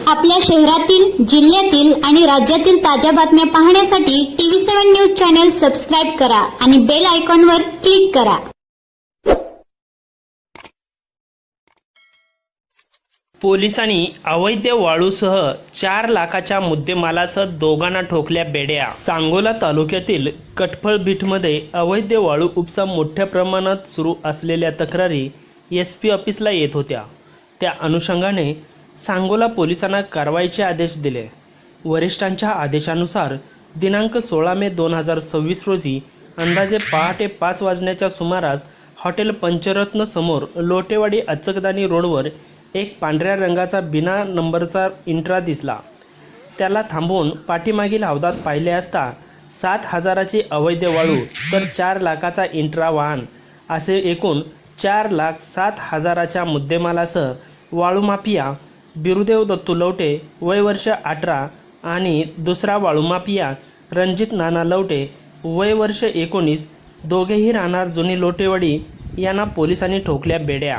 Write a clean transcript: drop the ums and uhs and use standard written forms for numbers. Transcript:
आपल्या शहरातील, जिल्ह्यातील आणि राज्यातील ताज्या बातम्या पाहण्यासाठी TV7 न्यूज चॅनल सबस्क्राईब करा आणि बेल आयकॉनवर क्लिक करा. पोलिसांनी अवैध वाळूसह 4 लाखाच्या मुद्देमालासह दोघांना ठोकल्या बेड्या. सांगोला तालुक्यातील कटफळभीटमध्ये अवैध वाळू उपसा मोठ्या प्रमाणात सुरू असलेल्या तक्रारी SP ऑफिसला येत होत्या. त्या अनुषंगाने सांगोला पोलिसांना कारवाईचे आदेश दिले. वरिष्ठांच्या आदेशानुसार दिनांक 16 मे 2026 रोजी अंदाजे पहाटे 5 वाजण्याच्या सुमारास हॉटेल पंचरत्न समोर लोटेवाडी अचकदानी रोडवर एक पांढऱ्या रंगाचा बिना नंबरचा इंट्रा दिसला. त्याला थांबवून पाठीमागील हौदात पाहिले असता 7,000ची अवैध वाळू तर 4 लाखाचा इंट्रा वाहन असे एकूण 4,07,000च्या मुद्देमालासह वाळू माफिया बिरुदेव दत्तू लवटे वय वर्ष 18 आणि दुसरा वाळू माफिया रणजित नाना लवटे वय वर्ष 19 दोघेही राहणार जुनी लोटेवाडी यांना पोलिसांनी ठोकल्या बेड्या.